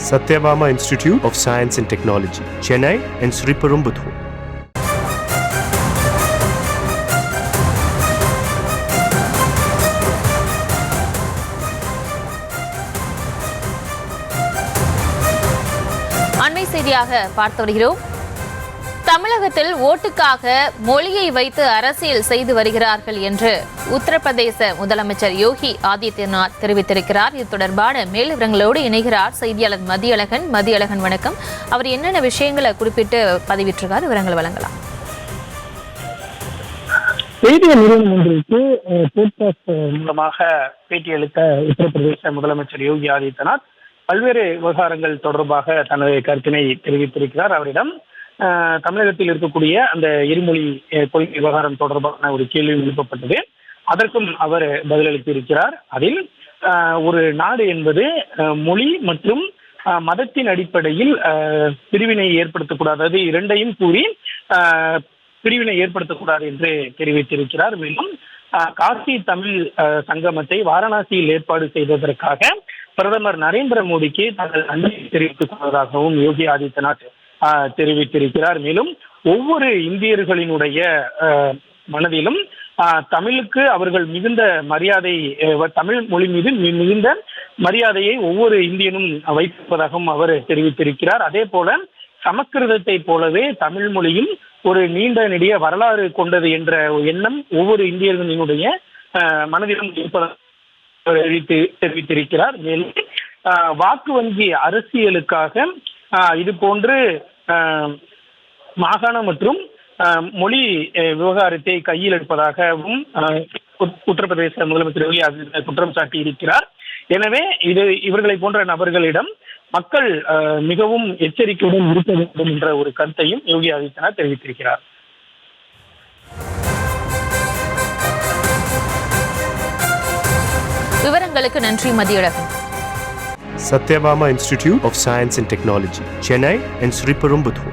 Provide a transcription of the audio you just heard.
Satyabama Institute of Science and Technology, Chennai and Sriperumbudur. அண்மை செய்தியாக பார்த்து வருகிறோம். தமிழகத்தில் ஓட்டுக்காக மொழியை வைத்து அரசியல் செய்து வருகிறார்கள் என்று உத்தரப்பிரதேச முதலமைச்சர் யோகி ஆதித்யநாத் தெரிவித்திருக்கிறார். இது தொடர்பான மேல் விவரங்களோடு இணைகிறார் செய்தியாளர் மதியழகன். மதியழகன், வணக்கம். அவர் என்னென்ன விஷயங்களை குறிப்பிட்டு பதிவிட்டிருக்கார், விவரங்கள் வழங்கலாம். செய்தி நிறுவனம் ஒன்றிற்கு போட்காஸ்ட் மூலமாக பேட்டியளித்த உத்தரப்பிரதேச முதலமைச்சர் யோகி ஆதித்யநாத் பல்வேறு விவகாரங்கள் தொடர்பாக தனது கருத்தினை தெரிவித்திருக்கிறார். அவரிடம் தமிழகத்தில் இருக்கக்கூடிய அந்த இருமொழி கொள்கை விவகாரம் தொடர்பான ஒரு கேள்வி எழுப்பப்பட்டது. அதற்கும் அவர் பதிலளித்திருக்கிறார். அதில் ஒரு நாடு என்பது மொழி மற்றும் மதத்தின் அடிப்படையில் பிரிவினை ஏற்படுத்தக்கூடாது, அது இரண்டையும் கூறி பிரிவினை ஏற்படுத்தக்கூடாது என்று தெரிவித்திருக்கிறார். மேலும் காசி தமிழ் சங்கமத்தை வாரணாசியில் ஏற்பாடு செய்ததற்காக பிரதமர் நரேந்திர மோடிக்கு தங்கள் நன்றி தெரிவித்துக் கொள்வதாகவும் யோகி ஆதித்யநாத் தெரிவித்திருக்கிறார். மேலும் ஒவ்வொரு இந்தியர்களினுடைய மனதிலும் தமிழுக்கு அவர்கள் மிகுந்த மரியாதை, தமிழ் மொழி மீது மிகுந்த மரியாதையை ஒவ்வொரு இந்தியனும் வைத்திருப்பதாகவும் அவர் தெரிவித்திருக்கிறார். அதே போல சமஸ்கிருதத்தை போலவே தமிழ் மொழியும் ஒரு நீண்ட நெடிய வரலாறு கொண்டது என்ற எண்ணம் ஒவ்வொரு இந்தியர்களினுடைய மனதிலும் இருப்பதாக தெரிவித்திருக்கிறார். மேலும் வாக்கு வங்கி அரசியலுக்காக இது போன்று மாகாண மற்றும் மொழி விவகாரத்தை கையில் எடுப்பதாகவும் உத்தரப்பிரதேச முதலமைச்சர் யோகி ஆதித்யநாத் குற்றம் சாட்டி இருக்கிறார். எனவே இவர்களை போன்ற நபர்களிடம் மக்கள் மிகவும் எச்சரிக்கையுடன் இருக்க வேண்டும் என்ற ஒரு கருத்தையும் யோகி ஆதித்யநாத் தெரிவித்திருக்கிறார். விவரங்களுக்கு நன்றி Mathiyazhagan. Satyabama Institute of Science and Technology, Chennai and Sriperumbudur.